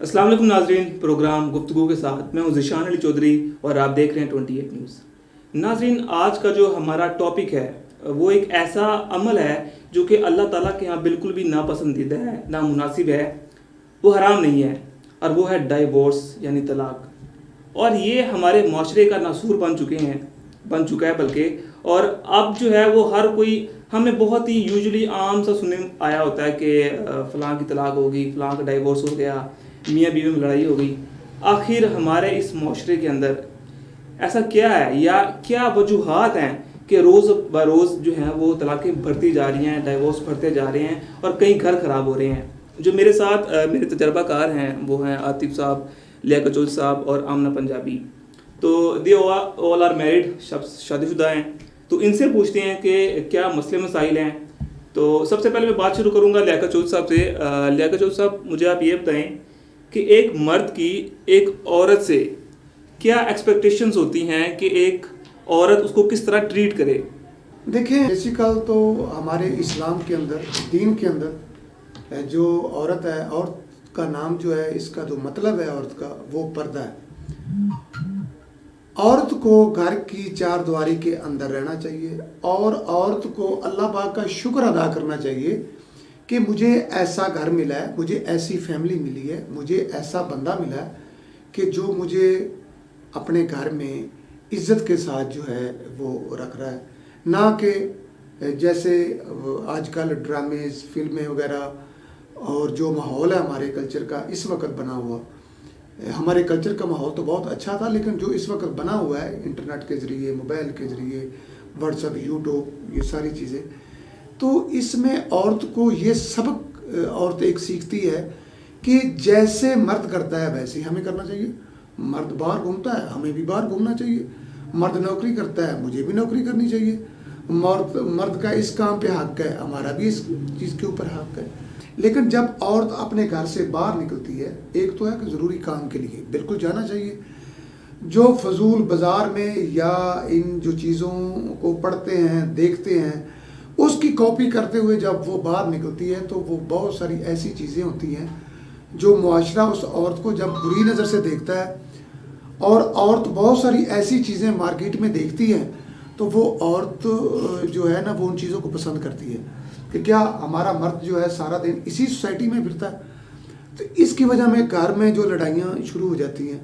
السلام علیکم ناظرین، پروگرام گفتگو کے ساتھ میں ہوں ذیشان علی چودھری اور آپ دیکھ رہے ہیں 28 نیوز۔ ناظرین، آج کا جو ہمارا ٹاپک ہے وہ ایک ایسا عمل ہے جو کہ اللہ تعالیٰ کے ہاں بالکل بھی ناپسندیدہ ہے، نامناسب ہے، وہ حرام نہیں ہے، اور وہ ہے ڈائیورس یعنی طلاق۔ اور یہ ہمارے معاشرے کا ناسور بن چکا ہے بلکہ، اور اب جو ہے وہ ہر کوئی ہمیں بہت ہی یوزلی عام سا سننے آیا ہوتا ہے کہ فلاں کی طلاق ہوگی، فلاں کا ڈائیورس ہو گیا، میاں بیوی میں لڑائی ہو گئی۔ آخر ہمارے اس معاشرے کے اندر ایسا کیا ہے یا کیا وجوہات ہیں کہ روز بروز جو ہیں وہ طلاقیں بڑھتی جا رہی ہیں، ڈائیورس بڑھتے جا رہے ہیں اور کئی گھر خراب ہو رہے ہیں؟ جو میرے ساتھ میرے تجربہ کار ہیں وہ ہیں عاطف صاحب، لیاقت چودھری صاحب اور آمنہ پنجابی۔ تو دی آل آر میرڈ، شادی شدہ ہیں، تو ان سے پوچھتے ہیں کہ کیا مسئلے مسائل ہیں۔ تو سب سے پہلے میں بات شروع کروں گا لیاقت چودھری صاحب سے۔ لیاقت چودھری صاحب، مجھے آپ یہ بتائیں کہ ایک مرد کی ایک عورت سے کیا ایکسپیکٹیشنز ہوتی ہیں کہ ایک عورت اس کو کس طرح ٹریٹ کرے؟ دیکھیں، بیسیکل تو ہمارے اسلام کے اندر، دین کے اندر جو عورت ہے، عورت کا نام جو ہے، اس کا جو مطلب ہے عورت کا، وہ پردہ ہے۔ عورت کو گھر کی چار دیواری کے اندر رہنا چاہیے، اور عورت کو اللہ پاک کا شکر ادا کرنا چاہیے کہ مجھے ایسا گھر ملا ہے، مجھے ایسی فیملی ملی ہے، مجھے ایسا بندہ ملا ہے کہ جو مجھے اپنے گھر میں عزت کے ساتھ جو ہے وہ رکھ رہا ہے، نہ کہ جیسے آج کل ڈرامز، فلمیں وغیرہ اور جو ماحول ہے ہمارے کلچر کا اس وقت بنا ہوا۔ ہمارے کلچر کا ماحول تو بہت اچھا تھا، لیکن جو اس وقت بنا ہوا ہے انٹرنیٹ کے ذریعے، موبائل کے ذریعے، واٹس ایپ، یوٹیوب، یہ ساری چیزیں، تو اس میں عورت کو یہ سبق عورت ایک سیکھتی ہے کہ جیسے مرد کرتا ہے ویسے ہی ہمیں کرنا چاہیے۔ مرد باہر گھومتا ہے، ہمیں بھی باہر گھومنا چاہیے۔ مرد نوکری کرتا ہے، مجھے بھی نوکری کرنی چاہیے۔ مرد کا اس کام پہ حق ہے، ہمارا بھی اس چیز کے اوپر حق ہے۔ لیکن جب عورت اپنے گھر سے باہر نکلتی ہے، ایک تو ہے کہ ضروری کام کے لیے بالکل جانا چاہیے۔ جو فضول بازار میں یا ان جو چیزوں کو پڑھتے ہیں، دیکھتے ہیں، اس کی کاپی کرتے ہوئے جب وہ باہر نکلتی ہے تو وہ بہت ساری ایسی چیزیں ہوتی ہیں جو معاشرہ اس عورت کو جب بری نظر سے دیکھتا ہے، اور عورت بہت ساری ایسی چیزیں مارکیٹ میں دیکھتی ہے، تو وہ عورت جو ہے نا وہ ان چیزوں کو پسند کرتی ہے کہ کیا ہمارا مرد جو ہے سارا دن اسی سوسائٹی میں پھرتا ہے۔ تو اس کی وجہ میں گھر میں جو لڑائیاں شروع ہو جاتی ہیں،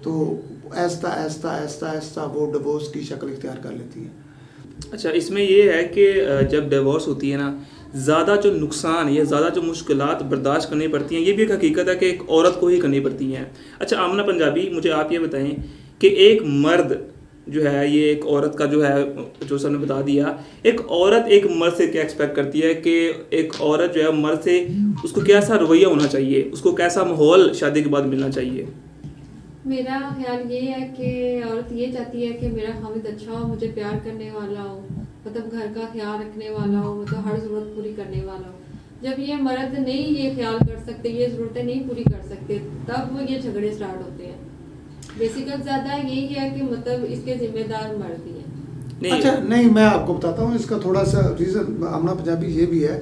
تو آہستہ آہستہ آہستہ آہستہ وہ ڈیورس کی شکل اختیار کر لیتی ہیں۔ اچھا، اس میں یہ ہے کہ جب ڈیورس ہوتی ہے نا، زیادہ جو نقصان یا زیادہ جو مشکلات برداشت کرنی پڑتی ہیں، یہ بھی ایک حقیقت ہے کہ ایک عورت کو ہی کرنی پڑتی ہیں۔ اچھا آمنہ پنجابی، مجھے آپ یہ بتائیں کہ ایک مرد جو ہے، یہ ایک عورت کا جو ہے، جو سر نے بتا دیا، ایک عورت ایک مرد سے کیا ایکسپیکٹ کرتی ہے کہ ایک عورت جو ہے مرد سے اس کو کیسا رویہ ہونا چاہیے، اس کو کیسا ماحول شادی کے بعد ملنا چاہیے؟ میرا خیال یہ ہے کہ عورت یہ چاہتی ہے کہ میرا خاوند اچھا ہو، مجھے پیار کرنے والا ہو، مطلب گھر کا خیال رکھنے والا ہو، مطلب ہر ضرورت پوری کرنے والا ہو۔ جب یہ مرد نہیں یہ خیال کر سکتے، یہ ضرورتیں نہیں پوری کر سکتے، تب وہ یہ جھگڑے سٹارٹ ہوتے ہیں۔ بیسیکل زیادہ یہی ہے کہ مطلب اس کے ذمہ دار مرد ہی ہیں۔ اچھا نہیں، میں آپ کو بتاتا ہوں اس کا تھوڑا سا ریزن آمنہ پنجابی یہ بھی ہے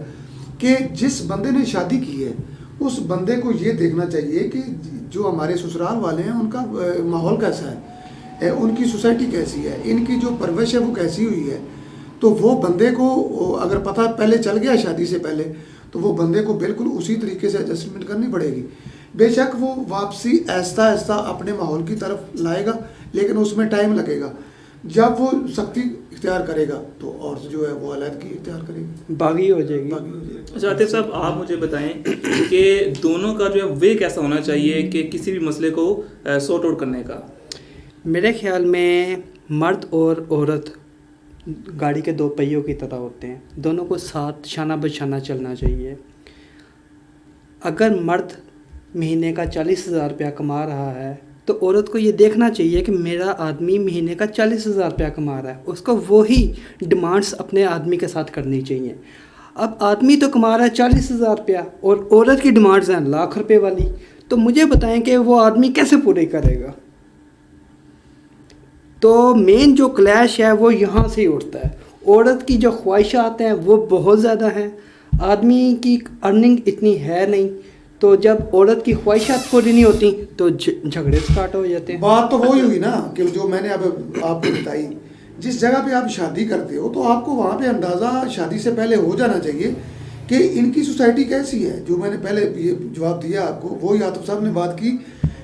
کہ جس بندے نے شادی کی ہے اس بندے کو یہ دیکھنا چاہیے کہ جو ہمارے سسرال والے ہیں ان کا ماحول کیسا ہے، ان کی سوسائٹی کیسی ہے، ان کی جو پرورش ہے وہ کیسی ہوئی ہے۔ تو وہ بندے کو اگر پتہ پہلے چل گیا شادی سے پہلے، تو وہ بندے کو بالکل اسی طریقے سے ایڈجسٹمنٹ کرنی پڑے گی۔ بے شک وہ واپسی آہستہ آہستہ اپنے ماحول کی طرف لائے گا، لیکن اس میں ٹائم لگے گا۔ جب وہ سختی اختیار کرے گا تو عورت جو ہے وہ علیحدگی اختیار کرے گی، باغی ہو جائے گی۔ اچھا عاطف صاحب، آپ مجھے بتائیں کہ دونوں کا جو ہے وے کیسا ہونا چاہیے کہ کسی بھی مسئلے کو سارٹ آؤٹ کرنے کا؟ میرے خیال میں مرد اور عورت گاڑی کے دو پہیوں کی طرح ہوتے ہیں، دونوں کو ساتھ شانہ بشانہ چلنا چاہیے۔ اگر مرد مہینے کا 40,000 روپیہ کما رہا ہے تو عورت کو یہ دیکھنا چاہیے کہ میرا آدمی مہینے کا 40,000 روپیہ کما رہا ہے، اس کو وہی ڈیمانڈس اپنے آدمی کے ساتھ کرنی چاہیے۔ اب آدمی تو کما رہا ہے 40,000 روپیہ اور عورت کی ڈیمانڈز ہیں لاکھ روپے والی، تو مجھے بتائیں کہ وہ آدمی کیسے پورے کرے گا؟ تو مین جو کلیش ہے وہ یہاں سے ہی اٹھتا ہے۔ عورت کی جو خواہشات ہیں وہ بہت زیادہ ہیں، آدمی کی ارننگ اتنی ہے نہیں، تو جب عورت کی خواہشات پوری نہیں ہوتی تو جھگڑے سٹارٹ ہو جاتے ہیں. بات تو وہی ہوئی نا کہ جو میں نے اب آپ کو بتائی, جس جگہ پہ آپ شادی کرتے ہو تو آپ کو وہاں پہ اندازہ شادی سے پہلے ہو جانا چاہیے کہ ان کی سوسائٹی کیسی ہے. جو میں نے پہلے یہ جواب دیا آپ کو, وہ عاطف صاحب نے بات کی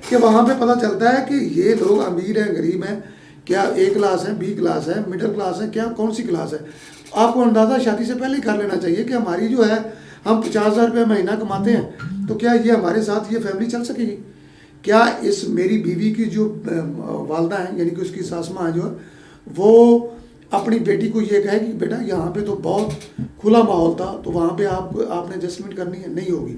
کہ وہاں پہ پتہ چلتا ہے کہ یہ لوگ امیر ہیں, غریب ہیں, کیا اے کلاس ہے, بی کلاس ہے, مڈل کلاس ہے, کیا کون سی کلاس ہے. آپ کو اندازہ شادی سے پہلے ہی کر لینا چاہیے کہ ہماری جو ہے ہم 50,000 روپے مہینہ کماتے ہیں تو کیا یہ ہمارے ساتھ یہ فیملی چل سکے گی. کیا اس میری بیوی کی جو والدہ ہیں یعنی کہ اس کی ساس ماں جو ہے وہ اپنی بیٹی کو یہ کہے کہ بیٹا یہاں پہ تو بہت کھلا ماحول تھا تو وہاں پہ آپ نے ایڈجسٹمنٹ کرنی ہے, نہیں ہوگی.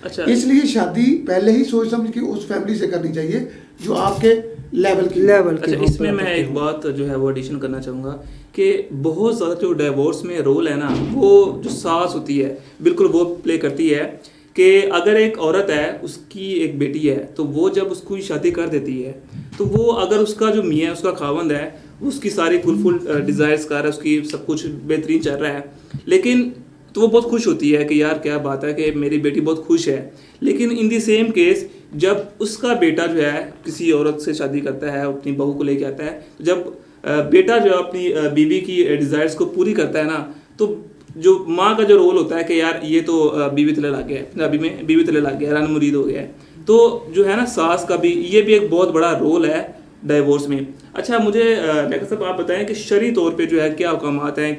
اچھا, اس لیے شادی پہلے ہی سوچ سمجھ کے اس فیملی سے کرنی چاہیے جو آپ کے لیول کی. اچھا, اس میں میں ایک بات جو ہے وہ ایڈیشن کرنا چاہوں گا کہ بہت زیادہ جو ڈیورس میں رول ہے نا, وہ جو ساس ہوتی ہے بالکل وہ پلے کرتی ہے. کہ اگر ایک عورت ہے, اس کی ایک بیٹی ہے, تو وہ جب اس کو شادی کر دیتی ہے تو وہ اگر اس کا جو میاں ہے, اس کا خاوند ہے, اس کی ساری فل ڈیزائرس کر رہا ہے, اس کی سب کچھ بہترین چل رہا ہے, لیکن تو وہ بہت خوش ہوتی ہے کہ یار کیا بات ہے کہ میری بیٹی بہت خوش ہے. لیکن ان دی سیم کیس جب اس کا بیٹا جو ہے کسی عورت سے شادی کرتا ہے, اپنی بہو کو لے کے آتا ہے, جب بیٹا جو اپنی بیوی کی ڈیزائرس کو پوری کرتا ہے نا, تو جو ماں کا جو رول ہوتا ہے کہ یار یہ تو بیوی تلے لگ گیا ہے, پنجابی میں بیوی تلے لگ گیا, رن مرید ہو گیا ہے. تو جو ہے نا ساس کا بھی یہ بھی ایک بہت بڑا رول ہے ڈائیورس میں. اچھا, مجھے ڈاکٹر صاحب آپ بتائیں کہ شرعی طور پہ جو ہے کیا احکامات ہیں,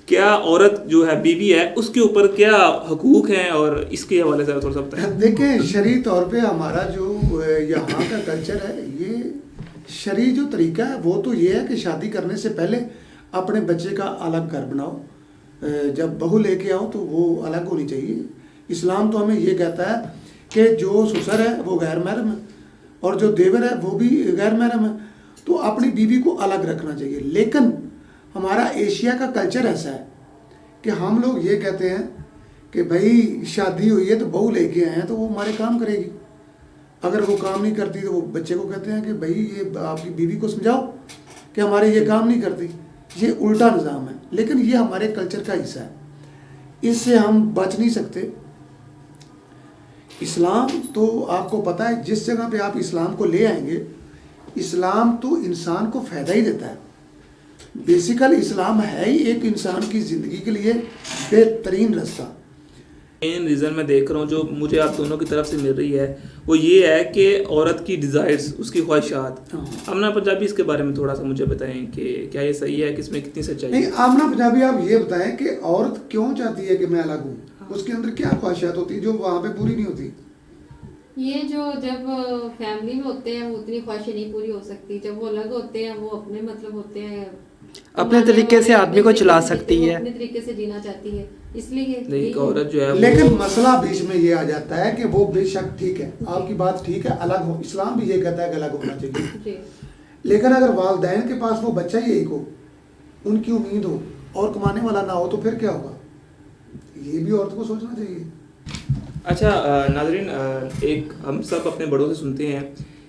کیا عورت جو ہے بیوی ہے اس کے اوپر کیا حقوق ہیں, اور اس کے حوالے سے تھوڑا سا بتائیں. دیکھیں شرعی طور پہ ہمارا جو یہاں کا کلچر ہے, یہ شرعی جو طریقہ ہے وہ تو یہ ہے کہ شادی کرنے سے پہلے اپنے بچے کا الگ گھر بناؤ, جب بہو لے کے آؤ تو وہ الگ ہونی چاہیے. اسلام تو ہمیں یہ کہتا ہے کہ جو سسر ہے وہ غیر محرم ہے اور جو دیور ہے وہ بھی غیر محرم ہے, تو اپنی بیوی کو الگ رکھنا چاہیے. لیکن ہمارا ایشیا کا کلچر ایسا ہے کہ ہم لوگ یہ کہتے ہیں کہ بھائی شادی ہوئی ہے تو بہو لے کے آئے ہیں تو وہ ہمارے کام کرے گی, اگر وہ کام نہیں کرتی تو وہ بچے کو کہتے ہیں کہ بھائی یہ آپ کی بیوی کو سمجھاؤ کہ ہمارے یہ کام نہیں کرتی. یہ الٹا نظام ہے, لیکن یہ ہمارے کلچر کا حصہ ہے, اس سے ہم بچ نہیں سکتے. اسلام تو آپ کو پتہ ہے جس جگہ پہ آپ اسلام کو لے آئیں گے, اسلام تو انسان کو فائدہ ہی دیتا ہے. بیسیکل اسلام ہے ہی ایک انسان کی زندگی کے لیے بہترین رستہ. مین ریزن میں دیکھ رہا ہوں جو مجھے آپ دونوں کی طرف سے مل رہی ہے وہ یہ ہے کہ عورت کی ڈیزائرز, اس کی خواہشات. آمنہ پنجابی اس کے بارے میں تھوڑا سا مجھے بتائیں کہ کیا یہ صحیح ہے کہ اس میں کتنی سچائی ہے. نہیں, آمنہ پنجابی آپ یہ بتائیں کہ عورت کیوں چاہتی ہے کہ میں الگ ہوں, اس کے اندر کیا خواہشات ہوتی ہیں جو وہاں پہ پوری نہیں ہوتی. یہ جو جب فیملی میں ہوتے ہیں وہ اتنی خواہشیں نہیں پوری ہو سکتی, جب وہ الگ ہوتے ہیں وہ اپنے مطلب ہوتے ہیں, اپنے طریقے سے آدمی کو چلا سکتی ہے, اپنے طریقے سے جینا چاہتی ہے, اس لیے عورت جو ہے. لیکن مسئلہ بیچ میں یہ آ جاتا ہے کہ وہ بے شک ٹھیک ہے, آپ کی بات ٹھیک ہے, الگ ہو, اسلام بھی یہ کہتا ہے کہ الگ ہونا چاہیے. لیکن اگر والدین کے پاس وہ بچہ ہی ایک ہو, ان کی امید ہو اور کمانے والا نہ ہو تو پھر کیا ہوگا, یہ بھی عورت کو سوچنا چاہیے. اچھا ناظرین, ایک ہم سب اپنے بڑوں سے سنتے ہیں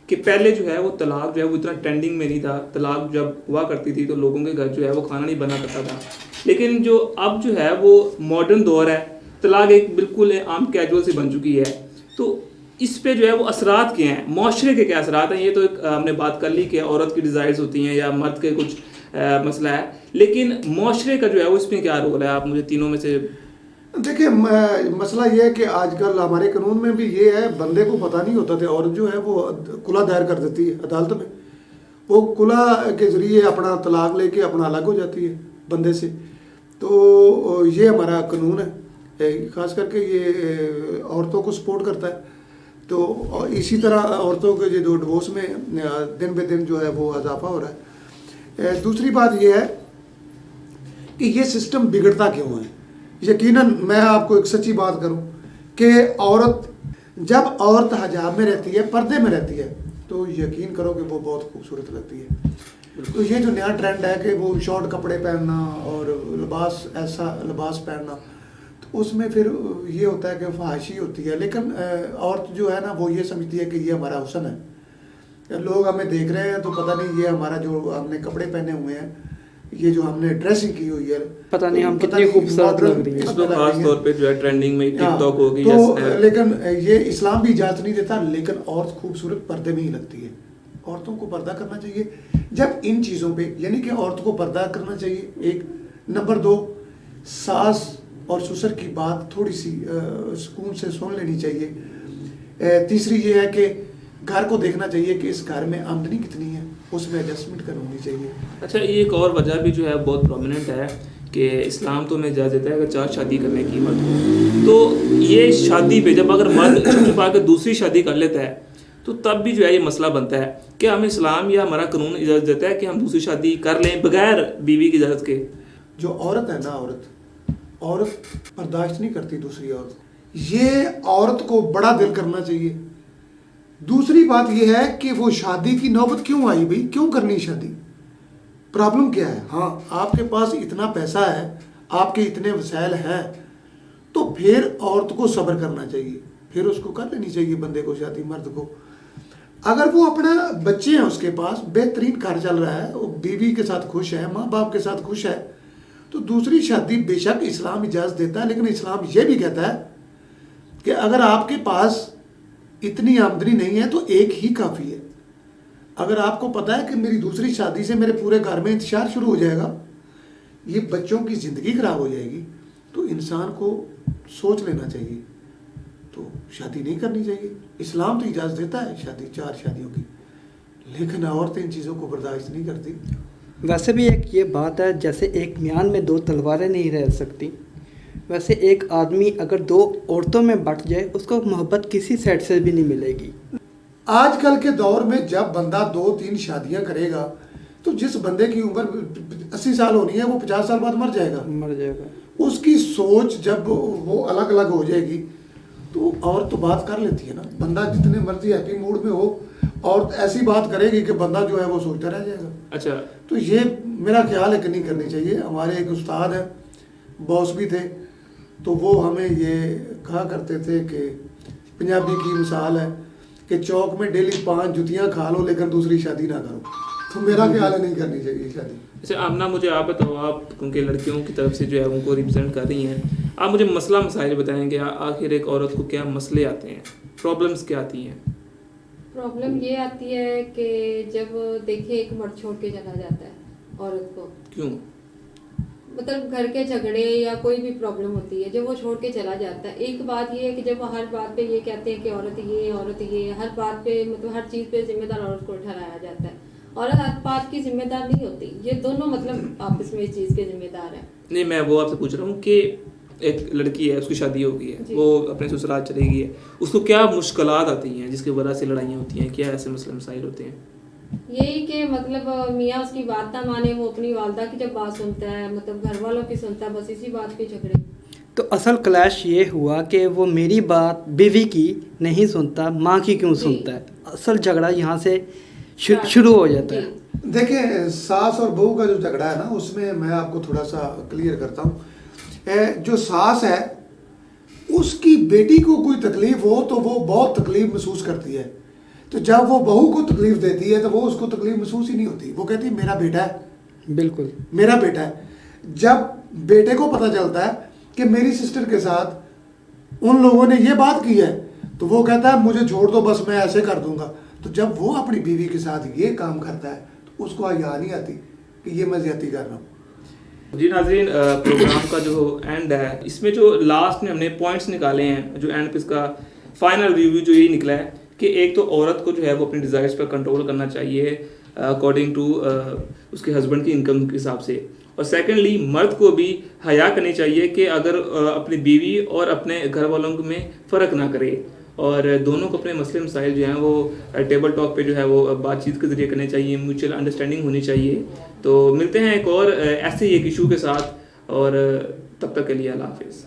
کہ پہلے جو ہے وہ طلاق جو ہے وہ اتنا ٹرینڈنگ میں نہیں تھا. طلاق جب ہوا کرتی تھی تو لوگوں کے گھر جو ہے وہ کھانا نہیں بنا کرتا تھا, لیکن جو اب جو ہے وہ ماڈرن دور ہے, طلاق ایک بالکل عام کیجول سی بن چکی ہے. تو اس پہ جو ہے وہ اثرات کیا ہیں, معاشرے کے کیا اثرات ہیں. یہ تو ایک ہم نے بات کر لی کہ عورت کی ڈیزائرز ہوتی ہیں یا مرد کے کچھ مسئلہ ہے, لیکن معاشرے کا جو ہے وہ اس میں کیا رول ہے, آپ مجھے تینوں میں سے. دیکھیں مسئلہ یہ ہے کہ آج کل ہمارے قانون میں بھی یہ ہے, بندے کو پتہ نہیں ہوتا تھا, عورت جو ہے وہ کلا دائر کر دیتی ہے عدالت میں, وہ کلا کے ذریعے اپنا طلاق لے کے اپنا الگ ہو جاتی ہے بندے سے. تو یہ ہمارا قانون ہے, خاص کر کے یہ عورتوں کو سپورٹ کرتا ہے. تو اسی طرح عورتوں کے جو ڈیورس میں دن بہ دن جو ہے وہ اضافہ ہو رہا ہے. دوسری بات یہ ہے کہ یہ سسٹم بگڑتا کیوں ہے. یقیناً میں آپ کو ایک سچی بات کروں کہ جب عورت حجاب میں رہتی ہے, پردے میں رہتی ہے, تو یقین کرو کہ وہ بہت خوبصورت لگتی ہے. تو یہ جو نیا ٹرینڈ ہے کہ وہ شارٹ کپڑے پہننا اور ایسا لباس پہننا, تو اس میں پھر یہ ہوتا ہے کہ فحاشی ہوتی ہے. لیکن عورت جو ہے نا وہ یہ سمجھتی ہے کہ یہ ہمارا حسن ہے, لوگ ہمیں دیکھ رہے ہیں تو پتہ نہیں یہ ہمارا جو ہم نے کپڑے پہنے ہوئے ہیں یہ جو ہم نے ڈریسنگ کی ہوئی ہے پتہ نہیں ہم پتہ کتنی نہیں خوبصورت لگ رہی ہیں. اس میں خاص طور پہ جو ہے ٹرینڈنگ میں ٹک ٹاک ہوگی تو یا اسنیپ. لیکن یہ اسلام بھی اجازت نہیں دیتا، لیکن عورت خوبصورت پردے میں ہی لگتی ہے. عورتوں کو پردہ کرنا چاہیے جب ان چیزوں پہ، یعنی کہ عورت کو پردہ کرنا چاہیے ایک. نمبر 2، ساس اور سسر کی بات تھوڑی سی سکون سے سن لینی چاہیے. تیسری یہ ہے کہ گھر کو دیکھنا چاہیے کہ اس گھر میں آمدنی کتنی ہے، اس میں ایڈجسٹمنٹ کرنی چاہیے. اچھا، یہ ایک اور وجہ بھی جو ہے بہت پرومیننٹ ہے کہ اسلام تو ہمیں اجازت دیتا ہے اگر 4 شادی کرنے کی مرد کو، تو یہ شادی پہ جب اگر مرد چھپ چھپا کے دوسری شادی کر لیتا ہے تو تب بھی جو ہے یہ مسئلہ بنتا ہے کہ ہمیں اسلام یا ہمارا قانون اجازت دیتا ہے کہ ہم دوسری شادی کر لیں بغیر بیوی کی اجازت کے. جو عورت ہے نا، عورت برداشت نہیں کرتی دوسری عورت کو. یہ عورت کو بڑا دل کرنا چاہیے. دوسری بات یہ ہے کہ وہ شادی کی نوبت کیوں آئی بھائی، کیوں کرنی شادی، پرابلم کیا ہے؟ ہاں آپ کے پاس اتنا پیسہ ہے، آپ کے اتنے وسائل ہیں، تو پھر عورت کو صبر کرنا چاہیے، پھر اس کو کر لینی چاہیے بندے کو شادی، مرد کو. اگر وہ اپنا بچے ہیں اس کے پاس، بہترین گھر چل رہا ہے، وہ بیوی کے ساتھ خوش ہے، ماں باپ کے ساتھ خوش ہے، تو دوسری شادی بے شک اسلام اجازت دیتا ہے، لیکن اسلام یہ بھی کہتا ہے کہ اگر آپ کے پاس اتنی آمدنی نہیں ہے تو ایک ہی کافی ہے. اگر آپ کو پتا ہے کہ میری دوسری شادی سے میرے پورے گھر میں انتشار شروع ہو جائے گا، یہ بچوں کی زندگی خراب ہو جائے گی، تو انسان کو سوچ لینا چاہیے، تو شادی نہیں کرنی چاہیے. اسلام تو اجازت دیتا ہے شادی 4 شادیوں کی، لیکن عورتیں ان چیزوں کو برداشت نہیں کرتی. ویسے بھی ایک یہ بات ہے، جیسے ایک میان میں 2 تلواریں نہیں رہ سکتی، ویسے ایک آدمی اگر 2 عورتوں میں بٹ جائے اس کو محبت کسی سائڈ سے بھی نہیں ملے گی. آج کل کے دور میں جب بندہ 2-3 شادیاں کرے گا تو جس بندے کی عمر 80 سال ہونی ہے وہ 50 سال بعد مر جائے گا. اس کی سوچ جب وہ الگ الگ ہو جائے گی تو عورت تو بات کر لیتی ہے نا. بندہ جتنے مرضی ہیپی موڈ میں ہو، عورت ایسی بات کرے گی کہ بندہ جو ہے وہ سوچتا رہ جائے گا. اچھا، تو یہ میرا خیال ہے کہ نہیں کرنی چاہیے. ہمارے ایک استاد ہیں، باس بھی تھے، تو وہ ہمیں یہ کہا کرتے تھے کہ پنجابی کی مثال ہے کہ چوک میں ڈیلی 5 جوتیاں کھا لو لیکن دوسری شادی نہ کرو. تو میرا خیال ہے نہیں کرنی چاہیے شادی. اچھا آمنہ، مجھے آپ بتاؤ، آپ کیونکہ لڑکیوں کی طرف سے جو ہے ان کو ریپرزینٹ کر رہی ہیں، آپ مجھے مسئلہ مسائل بتائیں کہ آخر ایک عورت کو کیا مسئلے آتے ہیں، پرابلمس کیا آتی ہیں؟ پرابلم یہ آتی ہے کہ جب دیکھیں ایک مرد چھوڑ کے چلا جاتا ہے عورت کو، کیوں؟ مطلب گھر کے جھگڑے یا کوئی بھی پرابلم ہوتی ہے جب وہ چھوڑ کے چلا جاتا ہے. ایک بات یہ ہے کہ جب وہ ہر بات پہ یہ کہتے ہیں کہ عورت یہ ہر بات پہ، مطلب ہر چیز پہ ذمہ دار عورت کو ٹھہرایا جاتا ہے. عورت ہر بات کی ذمہ دار نہیں ہوتی، یہ دونوں مطلب آپس میں اس چیز کے ذمہ دار ہیں. نہیں، میں وہ آپ سے پوچھ رہا ہوں کہ ایک لڑکی ہے، اس کی شادی ہو گئی ہے، وہ اپنے سسرال چلے گئی ہے، اس کو کیا مشکلات آتی ہیں جس کی وجہ سے لڑائیاں ہوتی ہیں، کیا ایسے مسئلے مسائل ہوتے ہیں؟ یہی کہ مطلب میاں اس کی بات نہ مانے، وہ اپنی والدہ کی جب بات سنتا ہے، مطلب گھر والوں کی سنتا ہے، بس اسی بات پہ جھگڑے. تو اصل کلیش یہ ہوا کہ وہ میری بات بیوی کی نہیں سنتا، ماں کی کیوں سنتا ہے. اصل جھگڑا یہاں سے شروع ہو جاتا ہے. دیکھیں، ساس اور بہو کا جو جھگڑا ہے نا، اس میں آپ کو تھوڑا سا کلیئر کرتا ہوں. جو ساس ہے اس کی بیٹی کو کوئی تکلیف ہو تو وہ بہت تکلیف محسوس کرتی ہے. تو جب وہ بہو کو تکلیف دیتی ہے تو وہ اس کو تکلیف محسوس ہی نہیں ہوتی، وہ کہتی ہے میرا بیٹا ہے، بالکل میرا بیٹا ہے. جب بیٹے کو پتہ چلتا ہے کہ میری سسٹر کے ساتھ ان لوگوں نے یہ بات کی ہے تو وہ کہتا ہے مجھے چھوڑ دو، بس میں ایسے کر دوں گا. تو جب وہ اپنی بیوی کے ساتھ یہ کام کرتا ہے تو اس کو یاد نہیں آتی کہ یہ میں زیادتی کر رہا ہوں. جی ناظرین، پروگرام کا جو اینڈ ہے، اس میں جو لاسٹ میں ہم نے پوائنٹس نکالے ہیں، جو اینڈ پہ اس کا فائنل ریویو جو یہی نکلا ہے کہ ایک تو عورت کو جو ہے وہ اپنی ڈیزائرس پر کنٹرول کرنا چاہیے اکارڈنگ ٹو اس کے ہسبینڈ کی انکم کے حساب سے، اور سیکنڈلی مرد کو بھی حیا کرنی چاہیے کہ اگر اپنی بیوی اور اپنے گھر والوں میں فرق نہ کرے، اور دونوں کو اپنے مسئلے مسائل جو ہیں وہ ٹیبل ٹاک پہ جو ہے وہ بات چیت کے ذریعے کرنے چاہیے، میوچل انڈرسٹینڈنگ ہونی چاہیے. تو ملتے ہیں ایک اور ایسے ہی ایک ایشو کے ساتھ، اور تب تک کے لیے اللہ حافظ.